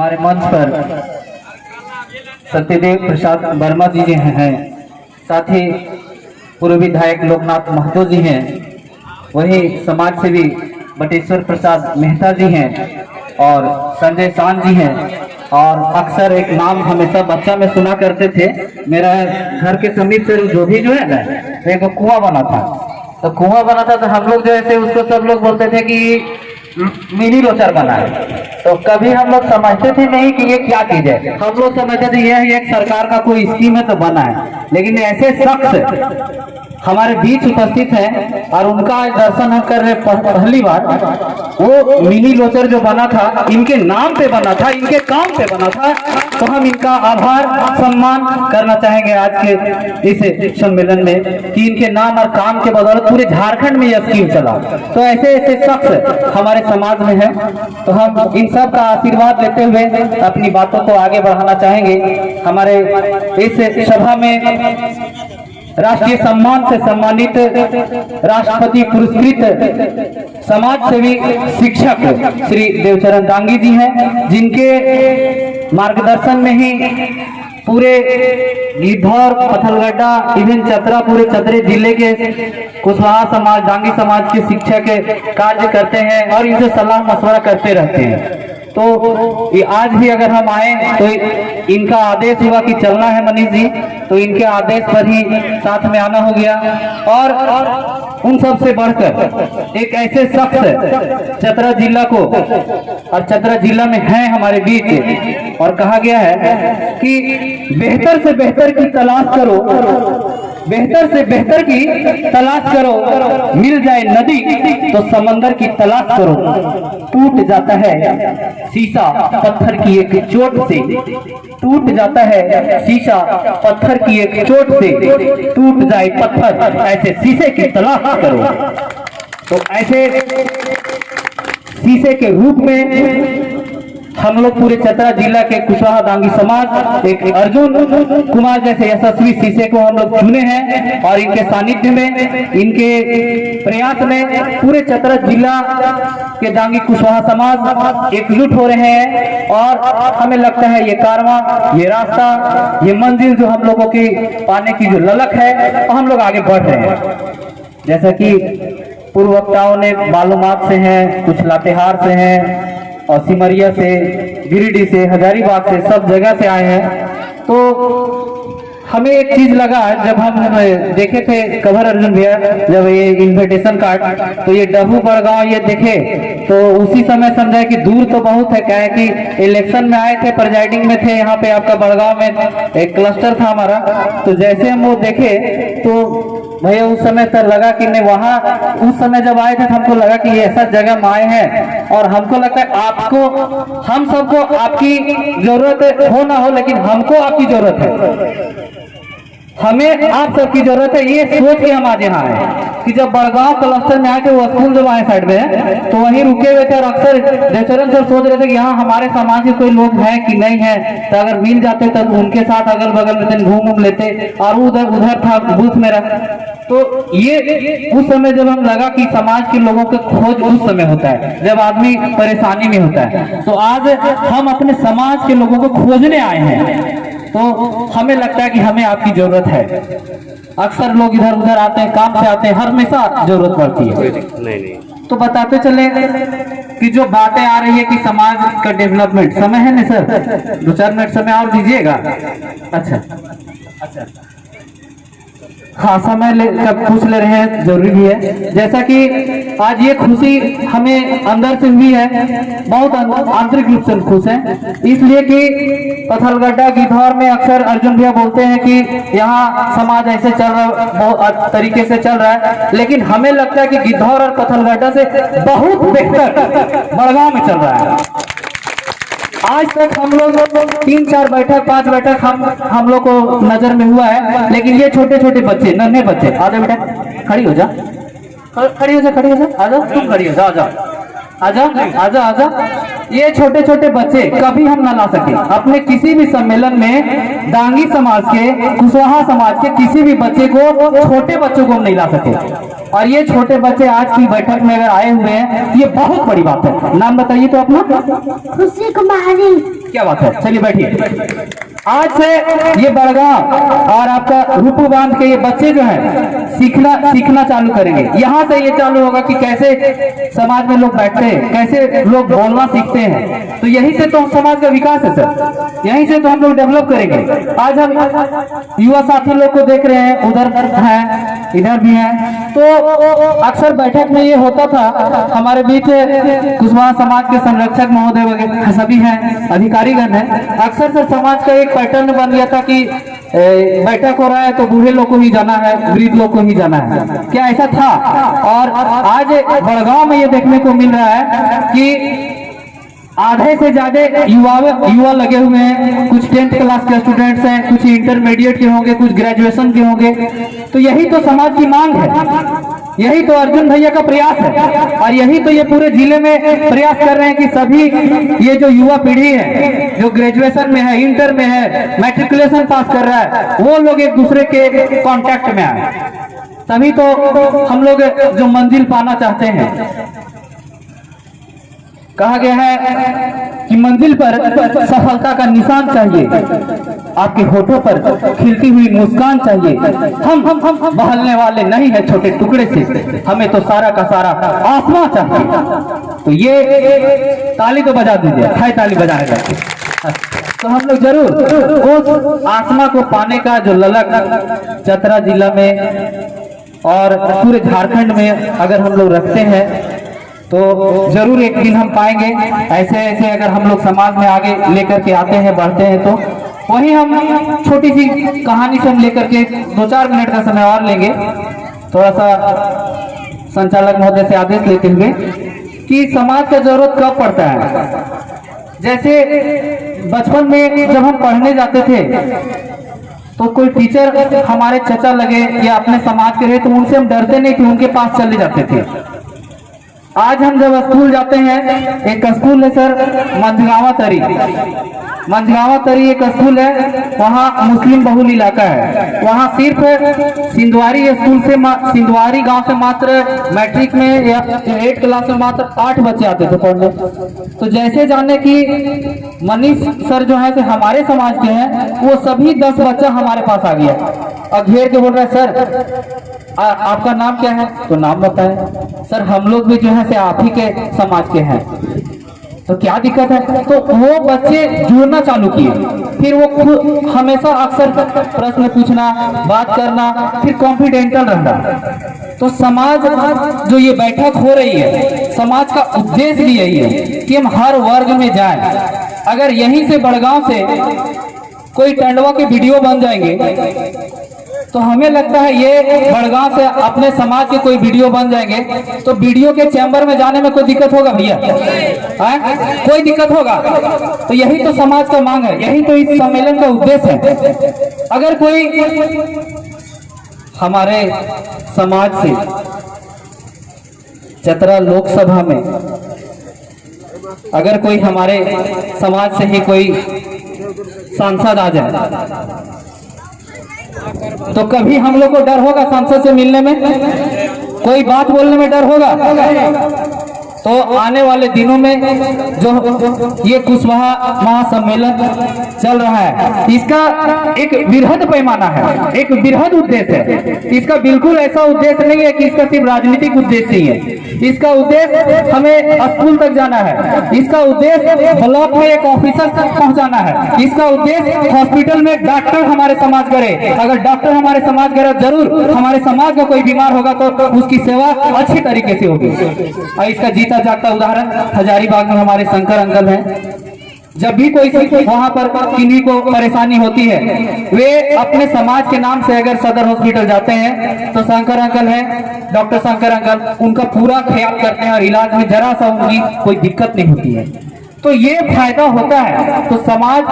हमारे मंच पर सत्यदेव प्रसाद वर्मा जी हैं, साथ ही पूर्व विधायक लोकनाथ महतो जी हैं, वही समाज सेवी बटेश्वर प्रसाद मेहता जी हैं और संजय सान जी हैं। और अक्सर एक नाम हमेशा बच्चा में सुना करते थे, मेरा घर के समीप से जो है ना, एक कुआं बना था, तो कुआं बना था तो हम लोग जो है उसको सब लोग बोलते थे कि मिनी लोचर बना है। तो कभी हम लोग समझते थे नहीं कि ये क्या चीज है, हम लोग समझते थे यह एक सरकार का कोई स्कीम है तो बना है। लेकिन ऐसे शख्स हमारे बीच उपस्थित हैं और उनका आज दर्शन हम कर रहे पहली बार। वो मिनी लोचर जो बना था इनके नाम पे बना था, इनके काम पे बना था, तो हम इनका आभार सम्मान करना चाहेंगे आज के इस सम्मेलन में कि इनके नाम और काम के बदौलत पूरे झारखंड में यह स्कीम चला। तो ऐसे ऐसे शख्स हमारे समाज में है, तो हम इन सब का आशीर्वाद लेते हुए अपनी बातों को आगे बढ़ाना चाहेंगे। हमारे इस सभा में राष्ट्रीय सम्मान से सम्मानित राष्ट्रपति पुरस्कृत समाज सेवी शिक्षक श्री देवचरण डांगी जी हैं, जिनके मार्गदर्शन में ही पूरे गिद्धौर, पथलगड्डा, इवन चतरा, पूरे चतरे जिले के कुशवाहा समाज, डांगी समाज के शिक्षक कार्य करते हैं और इनसे सलाह मशवरा करते रहते हैं। तो ये आज भी अगर हम आए तो इनका आदेश हुआ कि चलना है मनीष जी, तो इनके आदेश पर ही साथ में आना हो गया। और उन सब से बढ़कर एक ऐसे शख्स चतरा जिला को और चतरा जिला में है हमारे बीच, और कहा गया है कि बेहतर से बेहतर की तलाश करो, बेहतर से बेहतर की तलाश करो, मिल जाए नदी तो समंदर की तलाश करो। टूट जाता है शीशा पत्थर की एक चोट से, टूट जाता है शीशा पत्थर की एक चोट से, टूट जाए पत्थर ऐसे शीशे की तलाश करो। तो ऐसे शीशे के रूप में हम लोग पूरे चतरा जिला के कुशवाहा डांगी समाज एक अर्जुन कुमार जैसे यशस्वी शीशे को हम लोग चुने हैं, और इनके सानिध्य में, इनके प्रयास में पूरे चतरा जिला के डांगी कुशवाहा समाज एकजुट हो रहे हैं। और हमें लगता है ये कारवां, ये रास्ता, ये मंजिल जो हम लोगों की पाने की जो ललक है, हम लोग आगे बढ़ रहे हैं। जैसा कि पूर्व वक्ताओं ने मालूमात से हैं, कुछ लातेहार से हैं और सिमरिया से, गिरिडीह से, हजारीबाग से, सब जगह से आए हैं। तो हमें एक चीज लगा जब हम देखे थे कवर अर्जुन भैया, जब ये इन्विटेशन कार्ड, तो ये डभू बड़गांव ये देखे तो उसी समय समझा कि दूर तो बहुत है, क्या है कि इलेक्शन में आए थे, प्रेजाइडिंग में थे यहाँ पे आपका बड़गांव में एक क्लस्टर था हमारा। तो जैसे हम वो देखे तो भैया उस समय तक लगा कि नहीं, वहाँ उस समय जब आए थे तो हमको लगा कि ये ऐसा जगह में आए हैं, और हमको लगता है आपको, हम सबको आपकी जरूरत हो ना हो, लेकिन हमको आपकी जरूरत है, हमें आप सबकी जरूरत है। ये सोच के हम आज यहाँ आए कि जब बड़गांव क्लस्टर में आए थे, वो स्कूल जो आए साइड में, तो वहीं रुके हुए थे और अक्सर देवचरण सर सोच रहे थे कि यहाँ हमारे समाज के कोई लोग हैं कि नहीं है, तो अगर मिल जाते तो उनके साथ अगल बगल में घूम लेते, और उधर था बूथ मेरा। तो ये उस समय जब हम लगा कि समाज के लोगों के खोज उस समय होता है जब आदमी परेशानी में होता है, तो आज हम अपने समाज के लोगों को खोजने आए हैं। तो हमें लगता है कि हमें आपकी जरूरत है। अक्सर लोग इधर उधर आते हैं, काम से आते हैं, हमेशा जरूरत पड़ती है। नहीं। तो बताते चले कि जो बातें आ रही है कि समाज का डेवलपमेंट, समय है ना सर, 2-4 मिनट समय और दीजिएगा। अच्छा, हाँ, समय पूछ ले रहे हैं, जरूरी भी है। जैसा कि आज ये खुशी हमें अंदर से हुई है, बहुत आंतरिक रूप से खुश है, इसलिए कि पथलगड्डा गिद्धौर में अक्सर अर्जुन भैया बोलते हैं कि यहाँ समाज ऐसे चल रहा है, बहुत तरीके से चल रहा है, लेकिन हमें लगता है कि गिद्धौर और पथलगड्डा से बहुत बेहतर बड़गांव में चल रहा है। आज तक हम लोग 3-4 बैठक 5 बैठक हम लोग को नजर में हुआ है, लेकिन ये छोटे छोटे बच्चे, नन्हे बच्चे, आ जाओ बेटा, खड़ी हो जा, खड़ी हो जा, खड़ी हो जा, आ जाओ, तुम खड़ी हो जा, आ जाओ, आजा आजा आजा। ये छोटे छोटे बच्चे कभी हम ना ला सके अपने किसी भी सम्मेलन में, डांगी समाज के, कुशवाहा समाज के किसी भी बच्चे को, छोटे बच्चों को हम नहीं ला सके। और ये छोटे बच्चे आज की बैठक में अगर आए हुए हैं, ये बहुत बड़ी बात है। नाम बताइए तो अपना। खुशी कुमारी। क्या बात है, चलिए बैठिए। आज से ये बड़गांव और आपका रूपू बांध के ये बच्चे जो हैं सीखना चालू करेंगे। यहाँ से ये चालू होगा कि कैसे समाज में लोग बैठते हैं, कैसे लोग बोलना सीखते हैं। तो यही से तो समाज का विकास है सर, यहीं से तो हम लोग डेवलप करेंगे। आज हम युवा साथी लोग को देख रहे हैं, उधर हैं, इधर भी हैं। तो अक्सर बैठक में ये होता था, हमारे बीच कुशवाहा समाज के संरक्षक महोदय वगैरह सभी हैं, अधिकारीगण हैं। अक्सर सर समाज का एक पैटर्न बन गया था कि बैठक हो रहा है तो बूढ़े लोग को ही जाना है, वृद्ध लोग को ही जाना है। क्या ऐसा था? और आज बड़गांव में ये देखने को मिल रहा है कि आधे से ज्यादा युवा लगे हुए हैं। कुछ 10th क्लास के स्टूडेंट्स हैं, कुछ इंटरमीडिएट के होंगे, कुछ ग्रेजुएशन के होंगे। तो यही तो समाज की मांग है, यही तो अर्जुन भैया का प्रयास है, और यही तो ये पूरे जिले में प्रयास कर रहे हैं कि सभी ये जो युवा पीढ़ी है, जो ग्रेजुएशन में है, इंटर में है, मैट्रिकुलेशन पास कर रहा है, वो लोग एक दूसरे के कांटेक्ट में आए। तभी तो हम लोग जो मंजिल पाना चाहते हैं। कहा गया है कि मंजिल पर सफलता का निशान चाहिए, आपके होठों पर खिलती हुई मुस्कान चाहिए। हम बहलने वाले नहीं है छोटे टुकड़े से, हमें तो सारा का सारा आसमां चाहिए। तो ये ताली तो बजा दीजिए, हाय ताली बजाने का। तो हम लोग जरूर उस आसमां को पाने का जो ललक चतरा जिला में और पूरे झारखंड में अगर हम लोग रखते हैं तो जरूर एक दिन हम पाएंगे। ऐसे ऐसे अगर हम लोग समाज में आगे लेकर के आते हैं, बढ़ते हैं, तो वही हम छोटी सी कहानी से हम लेकर के 2-4 मिनट का समय और लेंगे। थोड़ा सा संचालक महोदय से आदेश लेते हुए कि समाज का जरूरत कब पड़ता है। जैसे बचपन में जब हम पढ़ने जाते थे तो कोई टीचर हमारे चचा लगे या अपने समाज के रहे तो उनसे हम डरते नहीं थे, उनके पास चले जाते थे। आज हम जब स्कूल जाते हैं, एक स्कूल है सर मंझगावा तरी एक स्कूल है, वहाँ मुस्लिम बहुल इलाका है। वहाँ सिर्फ सिंधवारी स्कूल से सिंधवारी गांव से मात्र मैट्रिक में या 8 क्लास में मात्र 8 बच्चे आते थे पढ़ने। तो जैसे जाने कि मनीष सर जो है हमारे समाज के हैं, वो सभी 10 बच्चा हमारे पास आ गया और घेर के बोल रहा है सर आपका नाम क्या है? तो नाम बताएं। सर हम लोग भी जो है से आप ही के समाज के हैं, तो क्या दिक्कत है? तो वो बच्चे जुड़ना चालू किए। फिर वो हमेशा अक्सर प्रश्न पूछना, बात करना, फिर कॉन्फिडेंटल रहना। तो समाज जो ये बैठक हो रही है, समाज का उद्देश्य भी यही है कि हम हर वर्ग में जाएं। अगर यहीं से बड़गांव से कोई टंडवा के वीडियो बन जाएंगे तो हमें लगता है ये बड़गांव से अपने समाज के कोई वीडियो बन जाएंगे तो वीडियो के चैम्बर में जाने में कोई दिक्कत होगा भैया? कोई दिक्कत होगा? तो यही तो समाज का मांग है, यही तो इस सम्मेलन का उद्देश्य है। अगर कोई हमारे समाज से चतरा लोकसभा में अगर कोई हमारे समाज से ही कोई सांसद आ जाए तो कभी हम लोग को डर होगा सांसद से मिलने में? कोई बात बोलने में डर होगा? तो आने वाले दिनों में जो ये कुशवाहा महासम्मेलन चल रहा है, इसका एक वृहद पैमाना है, एक वृहद उद्देश्य है। इसका बिल्कुल ऐसा उद्देश्य नहीं है कि इसका सिर्फ राजनीतिक उद्देश्य ही है। इसका उद्देश्य हमें स्कूल तक जाना है, इसका उद्देश्य ब्लॉक में एक ऑफिसर तक पहुंचाना है, इसका उद्देश्य हॉस्पिटल में डॉक्टर हमारे समाज करे। अगर डॉक्टर हमारे समाज करे, जरूर हमारे समाज का कोई बीमार होगा तो उसकी सेवा अच्छी तरीके से होगी। और इसका जीता जागता उदाहरण हजारीबाग में हमारे शंकर अंकल हैं। जब भी कोई वहां पर किन्हीं को परेशानी होती है, वे अपने समाज के नाम से अगर सदर हॉस्पिटल जाते हैं तो शंकर अंकल हैं, डॉक्टर शंकर अंकल उनका पूरा ख्याल करते हैं और इलाज में जरा सा उनकी कोई दिक्कत नहीं होती है। तो ये फायदा होता है। तो समाज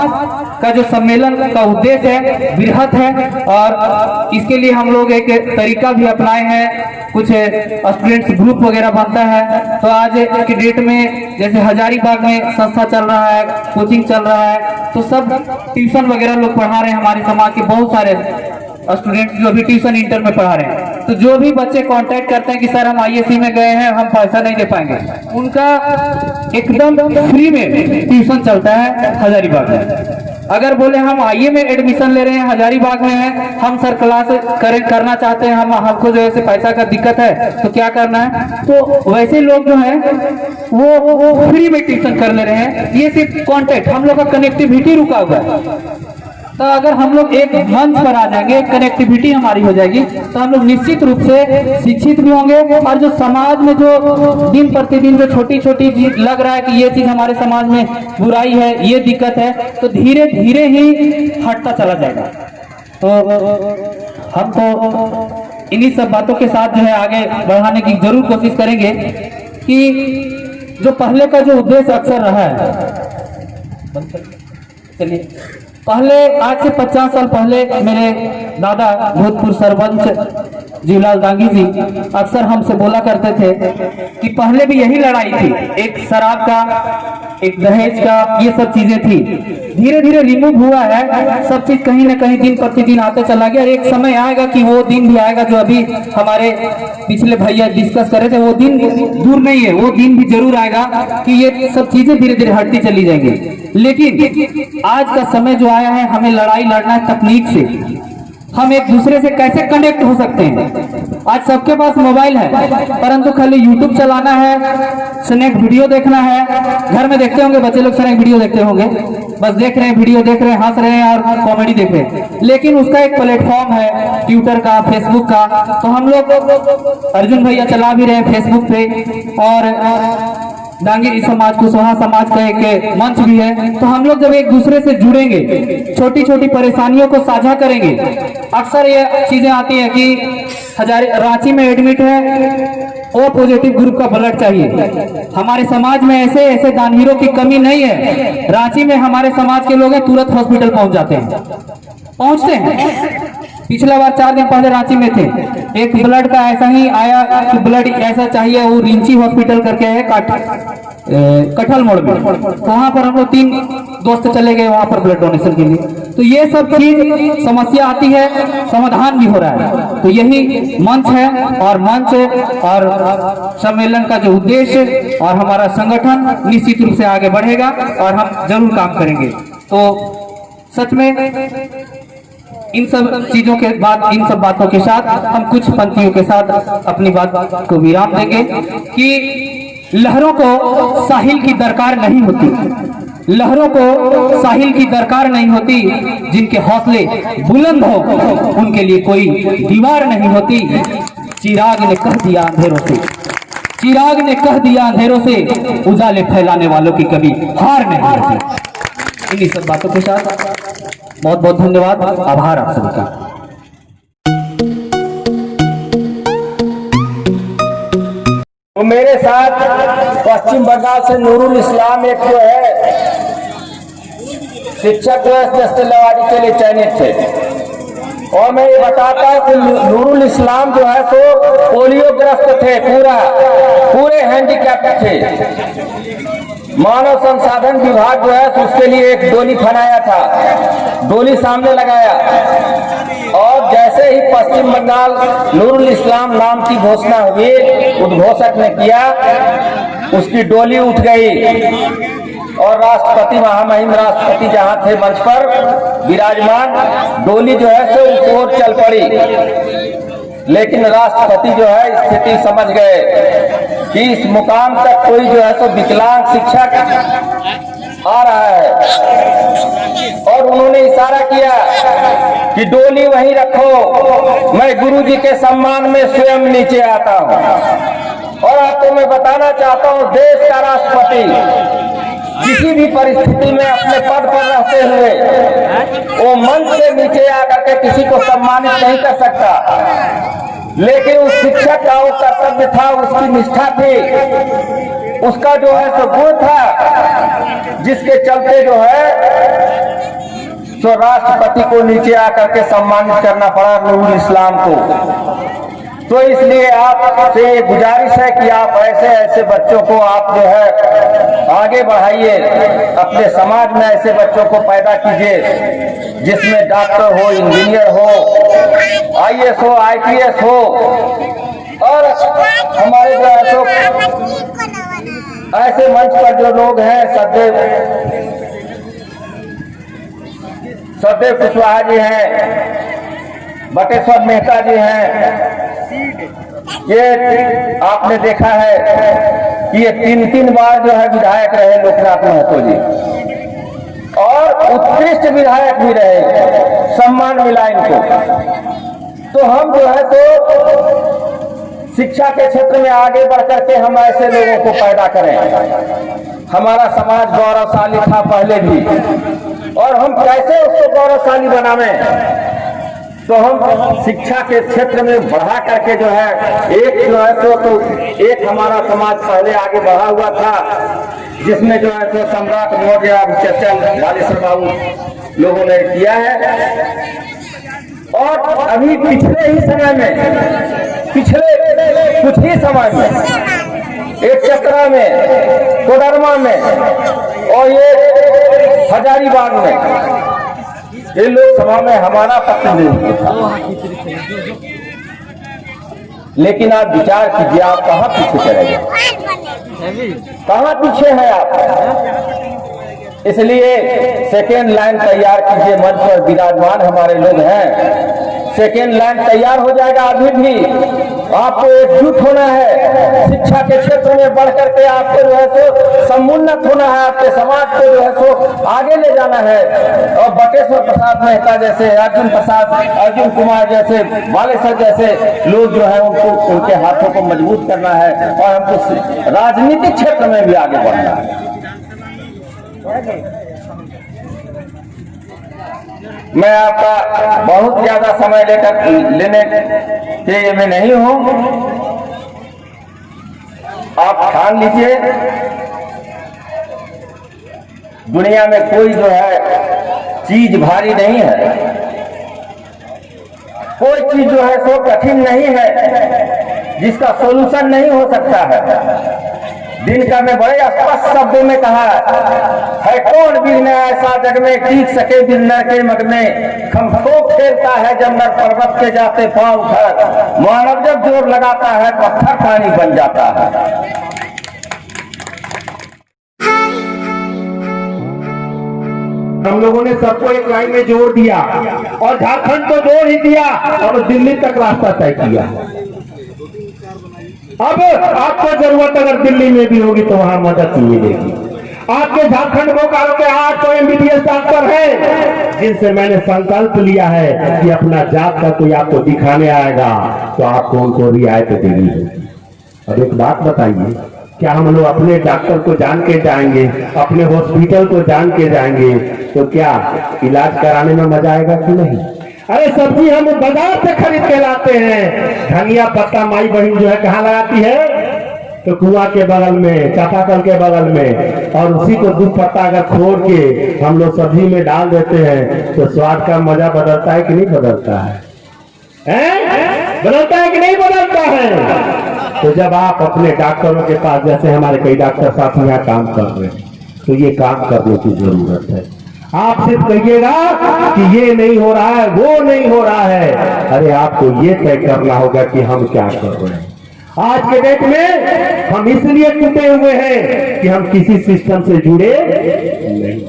का जो सम्मेलन का उद्देश्य है वृहद है और इसके लिए हम लोग एक तरीका भी अपनाए हैं। कुछ स्टूडेंट्स ग्रुप वगैरह बनता है। तो आज के डेट में जैसे हजारीबाग में संस्था चल रहा है, कोचिंग चल रहा है, तो सब ट्यूशन वगैरह लोग पढ़ा रहे हैं। हमारे समाज के बहुत सारे स्टूडेंट्स जो अभी ट्यूशन इंटर में पढ़ा रहे हैं, तो जो भी बच्चे कांटेक्ट करते हैं कि सर हम आईएससी में गए हैं, हम पैसा नहीं दे पाएंगे, उनका एकदम फ्री में ट्यूशन चलता है हजारीबाग में। अगर बोले हम आईए में एडमिशन ले रहे हैं, हजारीबाग में है, हम सर क्लास करना चाहते हैं, हमको जो है पैसा का दिक्कत है, तो क्या करना है, तो वैसे लोग जो है वो फ्री में ट्यूशन कर ले रहे हैं। ये सिर्फ कांटेक्ट, हम लोग का कनेक्टिविटी रुका हुआ है। तो अगर हम लोग एक मंच पर आ जाएंगे, कनेक्टिविटी हमारी हो जाएगी, तो हम लोग निश्चित रूप से शिक्षित भी होंगे। और जो समाज में जो दिन प्रतिदिन जो छोटी छोटी चीज लग रहा है कि ये चीज हमारे समाज में बुराई है, ये दिक्कत है, तो धीरे धीरे ही हटता चला जाएगा। तो हम तो इन्हीं सब बातों के साथ जो है आगे बढ़ाने की जरूर कोशिश करेंगे कि जो पहले का जो उद्देश्य अक्सर रहा है, चलिए पहले आज से 50 साल पहले मेरे दादा भूतपूर्व सरपंच जीवलाल दांगी जी अक्सर हमसे बोला करते थे कि पहले भी यही लड़ाई थी, एक शराब का, एक दहेज का, ये सब चीजें थी। धीरे धीरे रिमूव हुआ है सब चीज, कहीं ना कहीं दिन प्रतिदिन आते चला गया। एक समय आएगा कि वो दिन भी आएगा जो अभी हमारे पिछले भैया डिस्कस कर रहे थे, वो दिन दूर नहीं है, वो दिन भी जरूर आएगा कि ये सब चीजें धीरे धीरे हटती चली जाएंगी। लेकिन आज का समय जो आया है, हमें लड़ाई लड़ना है तकनीक से। हम एक दूसरे से कैसे कनेक्ट हो सकते हैं। आज सबके पास मोबाइल है, परंतु खाली यूट्यूब चलाना है, स्नैक वीडियो देखना है। घर में देखते होंगे बच्चे लोग स्नैक वीडियो देखते होंगे, बस देख रहे हैं, वीडियो देख रहे हैं, हंस रहे हैं और कॉमेडी देख रहे हैं। लेकिन उसका एक प्लेटफॉर्म है ट्विटर का, फेसबुक का। तो हम लोग अर्जुन भैया चला भी रहे हैं फेसबुक पे, और दांगी समाज, कुशवाहा समाज का एक मंच भी है। तो हम लोग जब एक दूसरे से जुड़ेंगे, छोटी छोटी परेशानियों को साझा करेंगे। अक्सर ये चीजें आती है कि रांची में एडमिट है, ओ पॉजिटिव ग्रुप का ब्लड चाहिए। हमारे समाज में ऐसे ऐसे दानवीरों की कमी नहीं है। रांची में हमारे समाज के लोग हैं, तुरंत हॉस्पिटल पहुंच जाते हैं, पहुंचते हैं। पिछला बार 4 दिन पहले रांची में थे, एक ब्लड का ऐसा ही आया कि ब्लड ऐसा चाहिए, वो रिंची हॉस्पिटल करके है कठल मोड़ में। तो वहां पर हम लोग 3 दोस्त चले गए वहां पर ब्लड डोनेशन के लिए। तो ये सब चीज समस्या आती है, समाधान भी हो रहा है। तो यही मंच है, और मंच और सम्मेलन का जो उद्देश्य और हमारा संगठन निश्चित रूप से आगे बढ़ेगा और हम जरूर काम करेंगे। तो सच में इन सब चीजों के बाद, इन सब बातों के साथ हम कुछ पंक्तियों के साथ अपनी बात को विराम देंगे कि लहरों को साहिल की दरकार नहीं होती, लहरों को साहिल की दरकार नहीं होती, जिनके हौसले बुलंद हो उनके लिए कोई दीवार नहीं होती। चिराग ने कह दिया अंधेरों से, चिराग ने कह दिया अंधेरों से, उजाले फैलाने वालों की कभी हार नहीं होती। इन्हीं सब बातों के साथ बहुत बहुत धन्यवाद, आभार आप सभी का। तो मेरे साथ पश्चिम बंगाल से नूरुल इस्लाम एक जो है शिक्षक लवाड़ी के लिए चयनित थे। और मैं ये बताता हूँ कि नूरुल इस्लाम जो है तो पोलियो ग्रस्त थे, पूरे हैंडीकैप थे। मानव संसाधन विभाग जो है तो उसके लिए एक डोली बनाया था, डोली सामने लगाया, और जैसे ही पश्चिम बंगाल नूरुल इस्लाम नाम की घोषणा हुई, उद्घोषक ने किया, उसकी डोली उठ गई और राष्ट्रपति, महामहिम राष्ट्रपति जहां थे मंच पर विराजमान, डोली जो है सो उस ओर चल पड़ी। लेकिन राष्ट्रपति जो है स्थिति समझ गए कि इस मुकाम तक कोई जो है सो विकलांग शिक्षक आ रहा है, और उन्होंने इशारा किया कि डोली वहीं रखो, मैं गुरुजी के सम्मान में स्वयं नीचे आता हूं। और आपको मैं बताना चाहता हूं, देश का राष्ट्रपति किसी भी परिस्थिति में अपने पद पर रहते हुए वो मंच से नीचे आकर के किसी को सम्मानित नहीं कर सकता। लेकिन उस शिक्षक का वो कर्तव्य था, उसकी निष्ठा थी, उसका जो है सो गुण था, जिसके चलते जो है सो राष्ट्रपति को नीचे आकर के सम्मानित करना पड़ा नूरुल इस्लाम को। तो इसलिए आपसे गुजारिश है कि आप ऐसे ऐसे बच्चों को आप जो है आगे बढ़ाइए, अपने समाज में ऐसे बच्चों को पैदा कीजिए जिसमें डॉक्टर हो, इंजीनियर हो, IAS हो, IPS हो, और हमारे जो ऐसे मंच पर जो लोग हैं, सदैव कुशवाहा जी हैं, बटेश्वर मेहता जी हैं, ये आपने देखा है कि ये 3 बार जो है विधायक रहे लोकनाथ महतो जी, और उत्कृष्ट विधायक भी रहे, सम्मान मिला इनको। तो हम जो है तो शिक्षा के क्षेत्र में आगे बढ़ करके हम ऐसे लोगों को पैदा करें। हमारा समाज गौरवशाली था पहले भी, और हम कैसे उसको गौरवशाली बनावें, तो हम शिक्षा के क्षेत्र में बढ़ा करके जो है एक जो है तो एक हमारा समाज पहले आगे बढ़ा हुआ था, जिसमें जो है तो सम्राट मौर्य, चर्चा बालेश्वर बाबू लोगों ने किया है। और अभी पिछले ही समय में, पिछले कुछ ही समय में एक चक्रा में, कोडरमा में और ये हजारीबाग में ये लोकसभा में हमारा प्रतिनिधित्व था। लेकिन आप विचार कीजिए, आप कहाँ पीछे चले गए, कहाँ पीछे हैं आप। इसलिए सेकेंड लाइन तैयार कीजिए, मंच पर विराजमान हमारे लोग हैं, सेकेंड लाइन तैयार हो जाएगा। अभी भी आपको एकजुट होना है, शिक्षा के क्षेत्र में बढ़ करके आपको जो है सो समुन्नत होना है, आपके समाज को जो है सो आगे ले जाना है। और बटेश्वर प्रसाद मेहता जैसे, अर्जुन कुमार जैसे, बालेश्वर जैसे लोग जो है उनको, उनके हाथों को मजबूत करना है, और हमको राजनीतिक क्षेत्र में भी आगे बढ़ना है। मैं आपका बहुत ज्यादा समय लेने के मैं नहीं हूं। आप ठान लीजिए, दुनिया में कोई जो है चीज भारी नहीं है, कोई चीज जो है सो कठिन नहीं है जिसका सॉल्यूशन नहीं हो सकता है। दिनकर ने बड़े स्पष्ट शब्दों में कहा है, कौन बिरना ऐसा जग में टीक सके बिरना के मग में, खमखो खेलता है जब नर पर्वत के जाते पांव उठर, मानव जब जोर लगाता है पत्थर पानी बन जाता है। हम लोगों ने सबको एक लाइन में जोड़ दिया, और झारखंड को जोड़ ही दिया, और दिल्ली तक रास्ता तय किया। अब आपको जरूरत अगर दिल्ली में भी होगी तो वहां मदद मिलेगी। आपके झारखंड बोकारो के 800 MBBS डॉक्टर हैं, जिनसे मैंने संकल्प लिया है कि अपना जात का कोई आपको दिखाने आएगा तो आपको उनको रियायत देनी होगी। और एक बात बताइए, क्या हम लोग अपने डॉक्टर को जान के जाएंगे, अपने हॉस्पिटल को जान के जाएंगे, तो क्या इलाज कराने में मजा आएगा कि नहीं? अरे सब्जी हम बाजार से खरीद के लाते हैं, धनिया पत्ता माई बहन जो है कहाँ लगाती है, तो कुआं के बगल में, चापाकल के बगल में, और उसी को 2 पत्ता अगर खोद के हम लोग सब्जी में डाल देते हैं तो स्वाद का मजा बदलता है कि नहीं बदलता है? बदलता है कि नहीं बदलता है? तो जब आप अपने डॉक्टरों के पास, जैसे हमारे कई डॉक्टर साथ यहाँ काम कर रहे हैं, तो ये काम करने की जरूरत है। आप सिर्फ कहिएगा कि ये नहीं हो रहा है, वो नहीं हो रहा है, अरे आपको ये तय करना होगा कि हम क्या कर रहे हैं। आज के डेट में हम इसलिए टूटे हुए हैं कि हम किसी सिस्टम से जुड़े नहीं,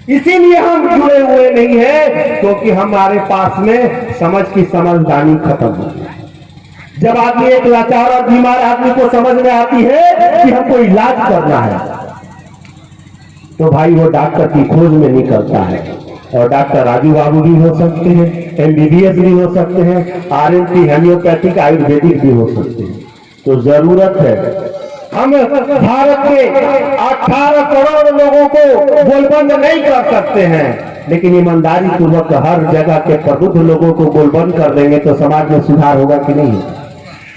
इसीलिए हम जुड़े हुए नहीं है क्योंकि हमारे पास में समझ की समझदारी खत्म हो गई है। जब आदमी एक लाचार और बीमार आदमी को समझ में आती है कि हमको इलाज करना है, तो भाई वो डॉक्टर की खोज में निकलता है। और डॉक्टर राजू बाबू भी हो सकते हैं, MBBS भी हो सकते हैं, RMP होम्योपैथिक आयुर्वेदिक भी हो सकते हैं। तो जरूरत है, हम भारत के 18 करोड़ लोगों को गोलबंद नहीं कर सकते हैं, लेकिन ईमानदारी पूर्वक हर जगह के प्रबुद्ध लोगों को गोलबंद कर देंगे तो समाज में सुधार होगा कि नहीं?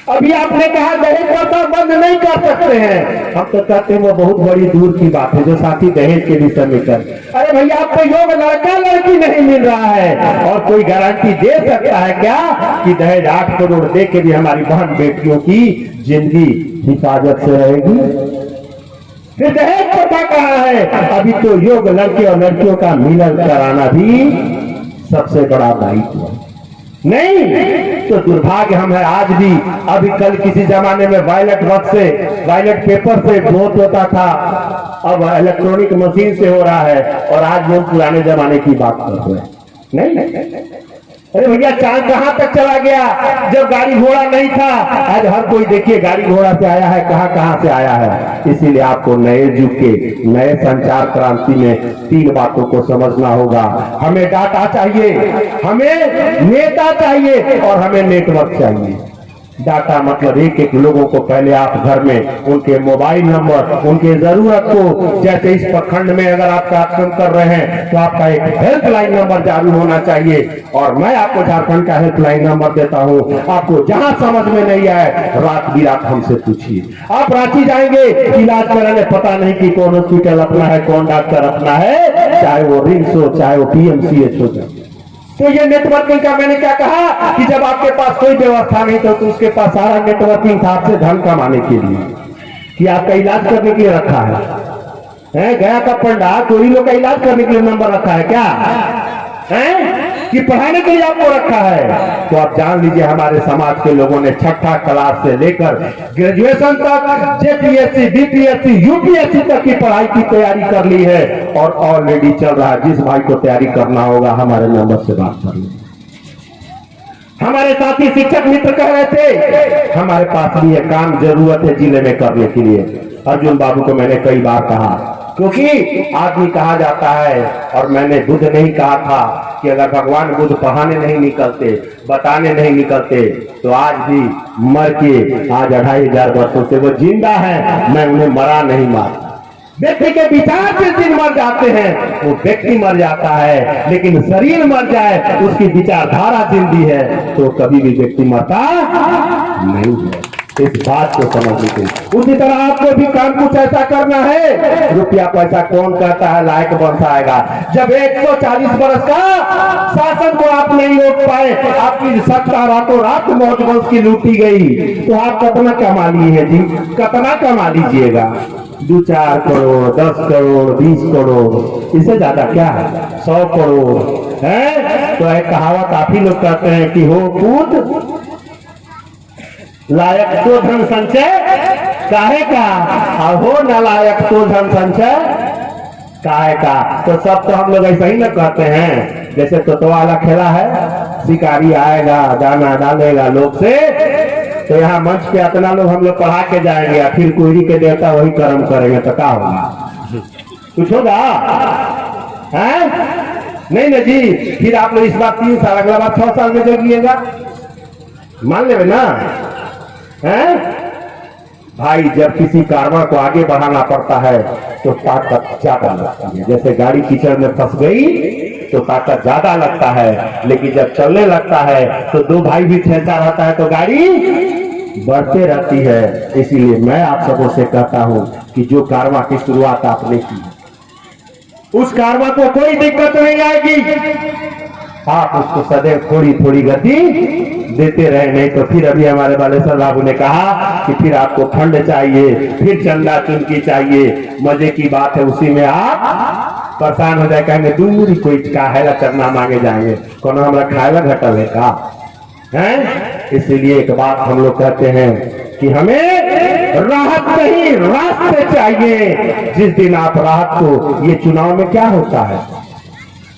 अभी आपने कहा दहेज प्रथा बंद नहीं कर सकते हैं, हम तो कहते हैं वो बहुत बड़ी दूर की बात है जो साथी दहेज के विषय में कर। अरे भैया आपको योग लड़का लड़की नहीं मिल रहा है और कोई गारंटी दे सकता है क्या कि दहेज 8 करोड़ दे के भी हमारी बहन बेटियों की जिंदगी हिफाजत से रहेगी? फिर दहेज प्रथा कहाँ है? अभी तो योग लड़के और लड़कियों का मिलन कराना भी सबसे बड़ा दायित्व है। नहीं तो दुर्भाग्य हम है आज भी। अभी कल किसी जमाने में वायलेट वक्त से वायलेट पेपर से वोट होता था, अब इलेक्ट्रॉनिक मशीन से हो रहा है और आज लोग पुराने जमाने की बात करते हैं। नहीं अरे भैया चांद कहां तक चला गया जब गाड़ी घोड़ा नहीं था। आज हर कोई देखिए गाड़ी घोड़ा से आया है, कहां से आया है। इसीलिए आपको नए युग के नए संचार क्रांति में 3 बातों को समझना होगा। हमें डाटा चाहिए, हमें नेता चाहिए और हमें नेटवर्क चाहिए। डाटा मतलब एक लोगों को पहले आप घर में उनके मोबाइल नंबर, उनके जरूरत को, जैसे इस प्रखंड में अगर आप कार्यक्रम कर रहे हैं तो आपका एक हेल्पलाइन नंबर चालू होना चाहिए। और मैं आपको झारखंड का हेल्पलाइन नंबर देता हूं, आपको जहां समझ में नहीं आए रात बिरात हमसे पूछिए। आप रांची जाएंगे इलाज कराने, पता नहीं कि कौन हॉस्पिटल अपना है, कौन डॉक्टर अपना है, चाहे वो रिम्स हो चाहे वो PMCH हो। तो ये नेटवर्किंग का मैंने क्या कहा कि जब आपके पास कोई व्यवस्था नहीं तो उसके पास सारा नेटवर्किंग था आपसे धन कमाने के लिए, कि आपका इलाज करने के लिए रखा है। गया का पंडा कोई लोग का इलाज करने के लिए नंबर रखा है क्या है कि पढ़ाने के लिए आपको रखा है? तो आप जान लीजिए हमारे समाज के लोगों ने 6ठी क्लास से लेकर ग्रेजुएशन तक JPSC, BPSC, UPSC तक की पढ़ाई की तैयारी कर ली है और ऑलरेडी चल रहा है। जिस भाई को तैयारी करना होगा हमारे नंबर से बात कर लीजिए। हमारे साथी शिक्षक मित्र कह रहे थे हमारे पास भी ये काम जरूरत है जिले में करने के लिए। अर्जुन बाबू को मैंने कई बार कहा, क्योंकि आदमी कहा जाता है और मैंने बुद्ध नहीं कहा था कि अगर भगवान बुद्ध पढ़ाने नहीं निकलते, बताने नहीं निकलते तो आज भी मर के आज 2500 वर्षों से वो जिंदा है। मैं उन्हें मरा नहीं मारता। व्यक्ति के विचार जिस दिन मर जाते हैं वो व्यक्ति मर जाता है, लेकिन शरीर मर जाए उसकी विचारधारा जिंदी है तो कभी भी व्यक्ति मरता नहीं है। इस बात को समझने के लिए उसी तरह आपको भी काम कुछ ऐसा करना है। रुपया पैसा कौन करता है लायक बरसाएगा। जब 140 बरस का शासन को आप नहीं रोक पाए, आपकी सत्ता रातों रात मौज वंश की लूटी गई, तो आप कितना कमा लिए हैं जी? कितना कमा लीजिएगा? 2-4 करोड़, 10 करोड़, 20 करोड़, इससे ज्यादा क्या है? 100 करोड़ है। तो एक कहावत आप ही लोग कहते हैं कि हो कूद लायक तो धन संचय काहे का, और हो नालायक तो धन संचय काहे का। तो सब तो हम लोग ऐसा ही ना कहते हैं। जैसे तोतो वाला खेला है, शिकारी आएगा दाना डालेगा लोग से, तो यहाँ मंच पे इतना लोग हम लोग पढ़ा के जाएंगे, फिर कोयरी के देवता वही कर्म करेंगे तो क्या होगा? कुछ होगा है? नहीं ना जी। फिर आप लोग इस बार 3 साल, अगला बार 6 साल में जोगिएगा, मान ले ना है भाई। जब किसी कारवां को आगे बढ़ाना पड़ता है तो ताकत ज्यादा लगती है। जैसे गाड़ी कीचड़ में फंस गई तो ताकत ज्यादा लगता है, लेकिन जब चलने लगता है तो 2 भाई भी ठेलता रहता है तो गाड़ी बढ़ते रहती है। इसीलिए मैं आप सबों से कहता हूं कि जो कारवां की शुरुआत आपने की उस कारवां को कोई दिक्कत नहीं आएगी। आप उसको सदैव थोड़ी थोड़ी गति देते रहे, नहीं तो फिर अभी हमारे बालेश्वर बाबू ने कहा कि फिर आपको फंड चाहिए, फिर चंदा चुनकी चाहिए। मजे की बात है, उसी में आप परेशान हो जाए, कहेंगे दूरी कोई काहेला करना मांगे जाएंगे, कौन हमारा खाएला घटल है का है। इसीलिए एक बात हम लोग कहते हैं कि हमें राहत नहीं रास्ते चाहिए। जिस दिन आप राहत को, ये चुनाव में क्या होता है,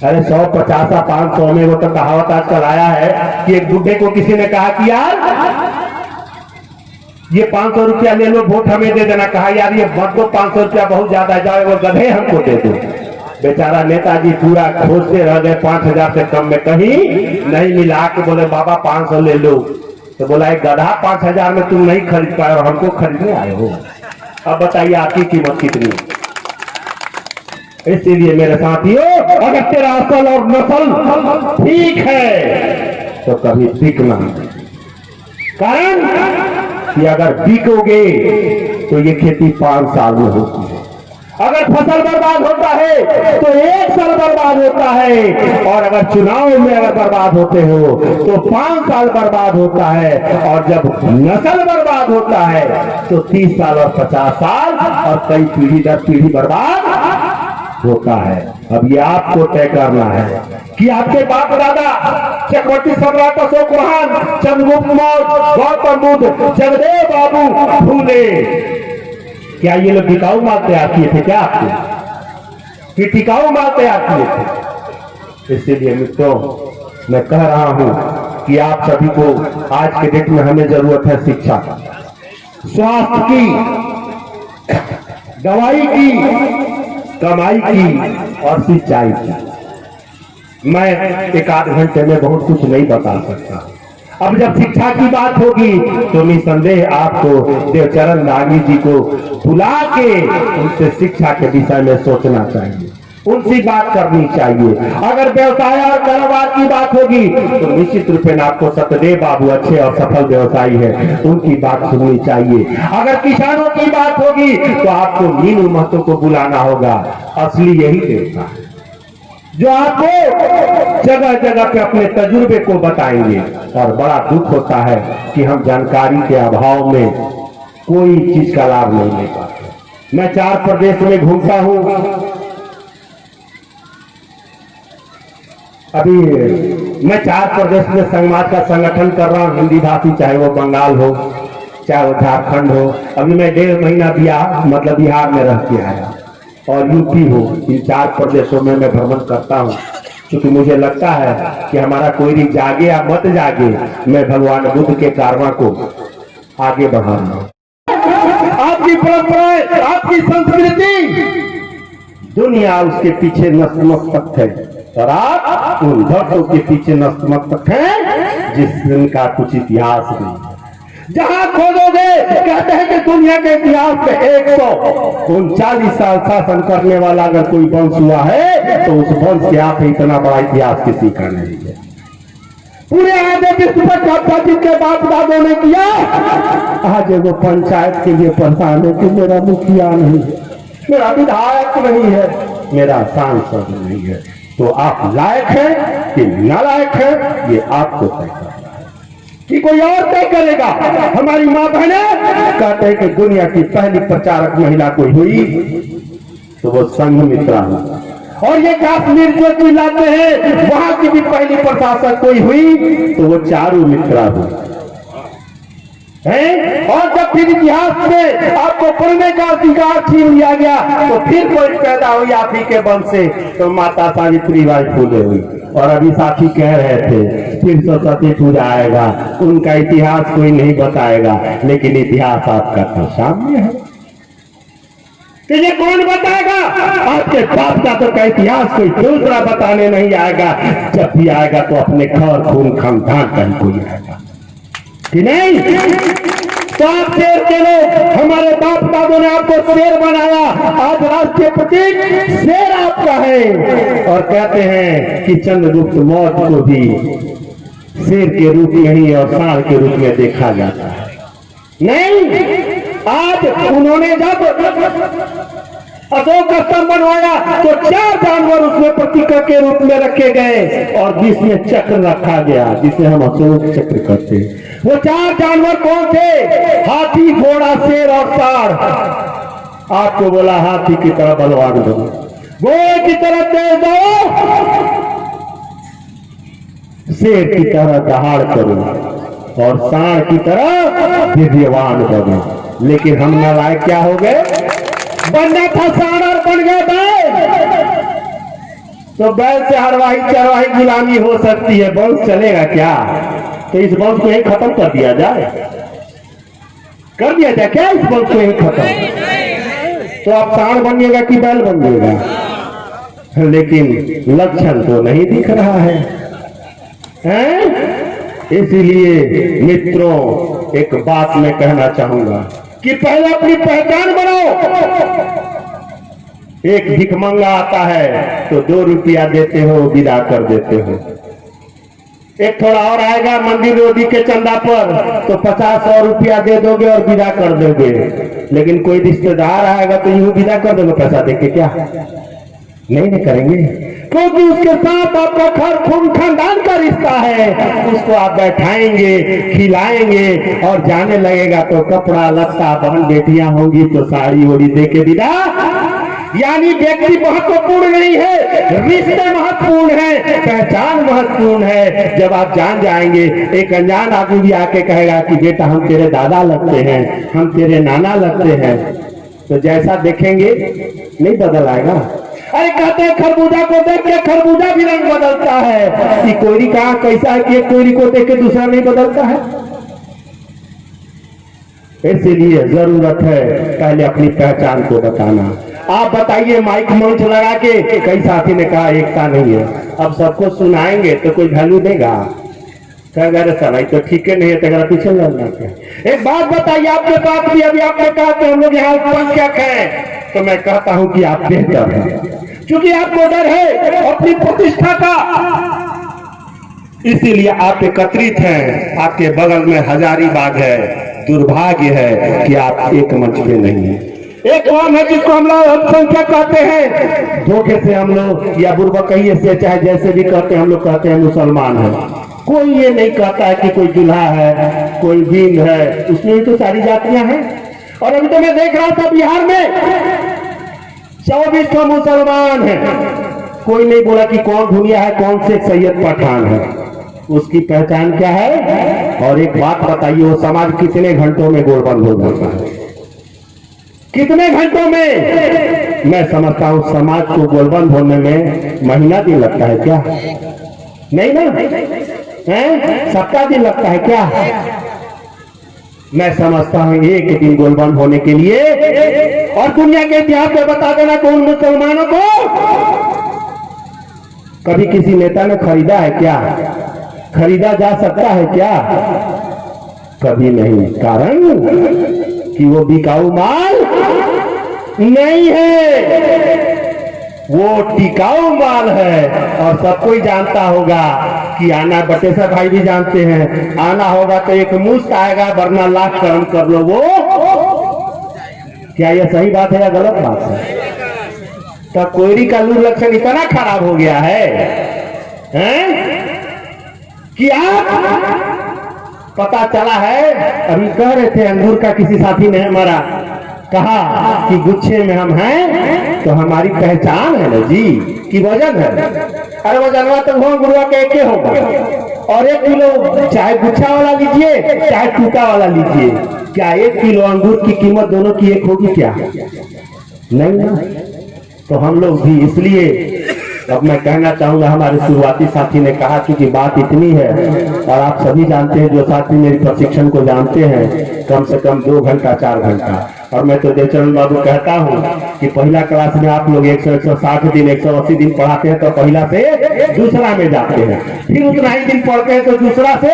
अरे 100, 50, 500 में वो तो कहावत आजकल आया है कि एक बुढ़े को किसी ने कहा कि यार ये 500 रुपया ले लो, वोट हमें दे देना। कहा यार ये मत दो, 500 रुपया बहुत ज्यादा है, जाओ वो गधे हमको दे दो। बेचारा नेताजी पूरा खोजते रह गए, 5000 से कम में कहीं नहीं मिला के बोले बाबा 500 ले लो। तो बोला एक गधा 5000 में तुम नहीं खरीद पाए और हमको खरीदने आए हो, अब बताइए आपकी कीमत कितनी? इसीलिए मेरे साथियों, अगर तेरा असल और नस्ल ठीक है तो कभी बिकना, कारण कि अगर बिकोगे तो ये खेती 5 साल में होती है, अगर फसल बर्बाद होता है तो 1 साल बर्बाद होता है, और अगर चुनाव में अगर बर्बाद होते हो तो 5 साल बर्बाद होता है, और जब नस्ल बर्बाद होता है तो 30 साल और 50 साल और कई पीढ़ी दर पीढ़ी बर्बाद होता है। अब ये आपको तय करना है कि आपके बाप दादा चक्रवर्ती सम्राट अशोक महान, चंद्रगुप्त मौर्य, गौतम बुद्ध, जगदेव बाबू, फूले, क्या ये लोग टिकाऊ माल तैयार किए थे क्या आपको, कि टिकाऊ माल तैयार किए थे? इसीलिए मित्रों मैं कह रहा हूं कि आप सभी को आज के डेट में हमें जरूरत है शिक्षा, स्वास्थ्य की, दवाई की, कमाई की और सिंचाई की। मैं 1 आध घंटे में बहुत कुछ नहीं बता सकता। अब जब शिक्षा की बात होगी तो निसंदेह आपको देवचरण नागी जी को बुला के उनसे शिक्षा के विषय में सोचना चाहिए, उनसे बात करनी चाहिए। अगर व्यवसाय और कारोबार की बात होगी तो निश्चित रूप में आपको सतदेव बाबू अच्छे और सफल व्यवसायी है, उनकी बात सुननी चाहिए। अगर किसानों की बात होगी तो आपको मीनू महतो को बुलाना होगा, असली यही देवता है जो आपको जगह जगह पे अपने तजुर्बे को बताएंगे। और बड़ा दुख होता है कि हम जानकारी के अभाव में कोई चीज का लाभ नहीं ले पाते। मैं 4 प्रदेश में घूमता हूं, अभी मैं 4 प्रदेश में समाज का संगठन कर रहा हूं, हिंदी भाषी, चाहे वो बंगाल हो चाहे वो झारखंड हो। अभी मैं 1.5 महीना बिहार में रह के आया, और यूपी हो। इन 4 प्रदेशों में मैं भ्रमण करता हूँ, क्योंकि मुझे लगता है कि हमारा कोई जागे या मत जागे, मैं भगवान बुद्ध के कारवां को आगे बढ़ा रहा हूँ। आपकी परंपराएं, आपकी संस्कृति, दुनिया उसके पीछे नतमस्तक है, और आप उन भक्तों के पीछे नतमस्तक हैं जिनका कुछ इतिहास नहीं। जहां खोदोगे कहते हैं कि दुनिया के इतिहास में 139 साल शासन करने वाला अगर कोई वंश हुआ है तो उस वंश के आप इतना बड़ा इतिहास किसी का नहीं है। पूरे आधे विश्व पर कब्जा जिनके बाप दादों ने किया, आज वो पंचायत के लिए परेशान है कि मेरा मुखिया नहीं है, मेरा विधायक नहीं है, मेरा सांसद नहीं है। तो आप लायक हैं कि नालायक हैं, ये आपको तय करना है कि कोई और तय करेगा। हमारी माँ बहने कहते हैं कि दुनिया की पहली प्रचारक महिला कोई हुई तो वो संघमित्रा हुई, और ये कश्मीर जो चिल्लाते हैं वहां की भी पहली प्रशासक कोई हुई तो वो चारुमित्रा हुई है। और जब फिर इतिहास में आपको पढ़ने का अधिकार छीन लिया गया तो फिर कोई पैदा हुई आप ही के वंश से, तो माता सावित्रीबाई फुले हुई। और अभी साथी कह रहे थे फिर सरस्वती पूजा आएगा, उनका इतिहास कोई नहीं बताएगा, लेकिन इतिहास आपका तो सामने है। तो ये कौन बताएगा? आपके बाप दादों का इतिहास कोई दूसरा बताने नहीं आएगा। जब भी आएगा तो अपने घर खून खानदान का ही कोई आएगा कि नहीं। तो आप शेर के लोग, हमारे बाप दादों ने आपको शेर बनाया, आज राष्ट्रीय प्रतीक शेर आपका है। और कहते हैं कि चंद्रगुप्त मौर्य को भी शेर के रूप में ही और सांड के रूप में देखा जाता है। नहीं, आज उन्होंने जब अशोक स्तंभ बनवाया तो 4 जानवर उसमें प्रतीक के रूप में रखे गए, और बीच में चक्र रखा गया जिसे हम अशोक चक्र कहते हैं। वो 4 जानवर कौन थे? हाथी, घोड़ा, शेर और सांड। आपको बोला हाथी की तरह बलवान बनो, घोड़े की तरह तेज दो, शेर की तरह दहाड़ करो, और सांड की तरह दिव्यवान बनो। लेकिन हम नालायक क्या हो गए? बनना था सांड और बन गए बैल। तो बैल से हरवाही चरवाही गुलामी हो सकती है, वंश चलेगा क्या? तो इस वंश को यही खत्म कर दिया जाए, कर दिया जाए क्या इस वंश को यही खत्म? तो आप सांड बनिएगा कि बैल बनिएगा? लेकिन लक्षण तो नहीं दिख रहा है, हैं? इसीलिए मित्रों एक बात मैं कहना चाहूंगा कि पहले अपनी पहचान बनाओ। एक भिखमंगा आता है तो 2 रुपया देते हो, विदा कर देते हो। एक थोड़ा और आएगा मंदिर रोडी के चंदा पर तो 50-100 रुपया दे दोगे और विदा कर दोगे। लेकिन कोई रिश्तेदार आएगा तो यूं विदा कर दोगे पैसा देके? क्या नहीं करेंगे, क्योंकि उसके साथ आपका घर खून खानदान का रिश्ता है। उसको आप बैठाएंगे, खिलाएंगे और जाने लगेगा तो कपड़ा लत्ता, बहन बेटियां होंगी तो साड़ी ओड़ी दे के विदा। यानी व्यक्ति महत्वपूर्ण नहीं है, रिश्ते महत्वपूर्ण है, पहचान महत्वपूर्ण है। जब आप जान जाएंगे, एक अनजान आदमी भी आके कहेगा कि बेटा हम तेरे दादा लगते हैं, हम तेरे नाना लगते हैं, तो जैसा देखेंगे नहीं बदल आएगा। अरे कहते हैं खरबूजा को देख के खरबूजा भी रंग बदलता है। कि कोयरी कहाँ कैसा है कि एक कोयरी को देख के दूसरा नहीं बदलता है। इसीलिए जरूरत है पहले अपनी पहचान को बताना। आप बताइए, माइक मंच लगा के कई साथी ने कहा एकता नहीं है, अब सबको सुनाएंगे तो कोई वैल्यू देगा? सर तो ठीक है नहीं है, तेरा पीछे लड़ना क्या। एक बात बताइए, आपके पास भी अभी आपने कहा कि हम लोग यहाँ अल्पसंख्यक हैं, तो मैं कहता हूं कि आप बेहतर हैं, क्योंकि आपको डर है अपनी प्रतिष्ठा का, इसीलिए आप एकत्रित हैं। आपके बगल में हजारीबाग है, दुर्भाग्य है कि आप एक मंच पे नहीं है। एक कौन है जिसको हम लोग अल्पसंख्यक कहते हैं? धोखे से हम लोग या बुर्बकैये से चाहे जैसे भी कहते हैं, हम लोग कहते हैं मुसलमान है। कोई ये नहीं कहता है कि कोई दूल्हा है, कोई भीम है, उसमें भी तो सारी जातियां हैं। और अभी तो मैं देख रहा था बिहार में 24 मुसलमान है। कोई नहीं बोला कि कौन भूलिया है, कौन से सैयद पठान है, उसकी पहचान क्या है? और एक बात बताइए, वो समाज कितने घंटों में गोलबंद हो जाता है? कितने घंटों में? मैं समझता हूं समाज को गोलबंद होने में महीना दिन लगता है क्या? नहीं ना है, सप्ताह दिन लगता है क्या? मैं समझता हूं एक दिन गोलबंद होने के लिए। और दुनिया के इतिहास में बता देना कि उन मुसलमानों को कभी किसी नेता ने खरीदा है क्या? खरीदा जा सकता है क्या? कभी नहीं। कारण कि वो बिकाऊ माल नहीं है, वो टिकाऊ माल है। और सब कोई जानता होगा कि आना, बटेश्वर भाई भी जानते हैं, आना होगा तो एक मुश्त आएगा, वरना लाख कर्म कर लो। वो क्या यह सही बात है या गलत बात है? तो कोयरी का लूर लक्षण इतना खराब हो गया है, कि आप पता चला है, अभी कह रहे थे अंगूर का किसी साथी ने हमारा कहा कि गुच्छे में हम हैं तो हमारी पहचान है ना जी, कि वजन है। अरे वजनवा तो वो गुरुआ के एक होगा। और 1 किलो चाहे गुच्छा वाला लीजिए चाहे टूका वाला लीजिए, क्या 1 किलो अंगूर की कीमत दोनों की एक होगी क्या? नहीं ना। तो हम लोग भी इसलिए, अब मैं कहना चाहूंगा, हमारे शुरुआती साथी ने कहा कि बात इतनी है, और आप सभी जानते हैं, जो साथी मेरे प्रशिक्षण को जानते हैं, कम से कम 2 घंटा 4 घंटा। और मैं तो देवचरण बाबू कहता हूं कि पहला क्लास में आप लोग 160 दिन 180 दिन पढ़ाते हैं तो पहला से दूसरा में जाते हैं, फिर उतना ही दिन पढ़ते हैं तो दूसरा से,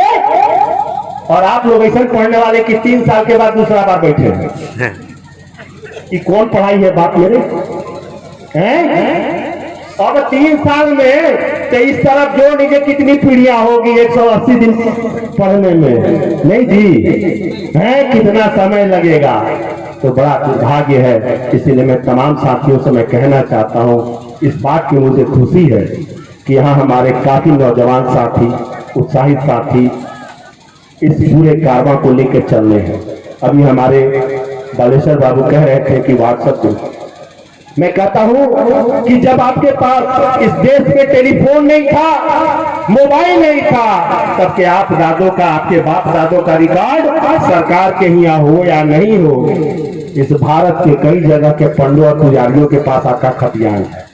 और आप लोग ऐसा पढ़ने वाले कि 3 साल के बाद दूसरा बार बैठे हैं। कि कौन पढ़ाई है बात मेरे हैं? अब 3 साल में तो इस तरफ जोड़ लीजिए कितनी पीढ़ियां होगी 180 दिन पढ़ने में? नहीं जी, है कितना समय लगेगा? तो बड़ा दुर्भाग्य है। इसीलिए मैं तमाम साथियों से मैं कहना चाहता हूं, इस बात की मुझे खुशी है कि यहाँ हमारे काफी नौजवान साथी, उत्साहित साथी इस पूरे कारवां को लेकर चल रहे हैं। अभी हमारे बालेश्वर बाबू कह रहे थे कि व्हाट्सएप पे, मैं कहता हूं कि जब आपके पास इस देश में टेलीफोन नहीं था, मोबाइल नहीं था, तब के आप दादों का, आपके बाप दादों का रिकॉर्ड सरकार के यहाँ हो या नहीं हो, इस भारत के कई जगह के पंडों और पुजारियों के पास आपका खतियान है।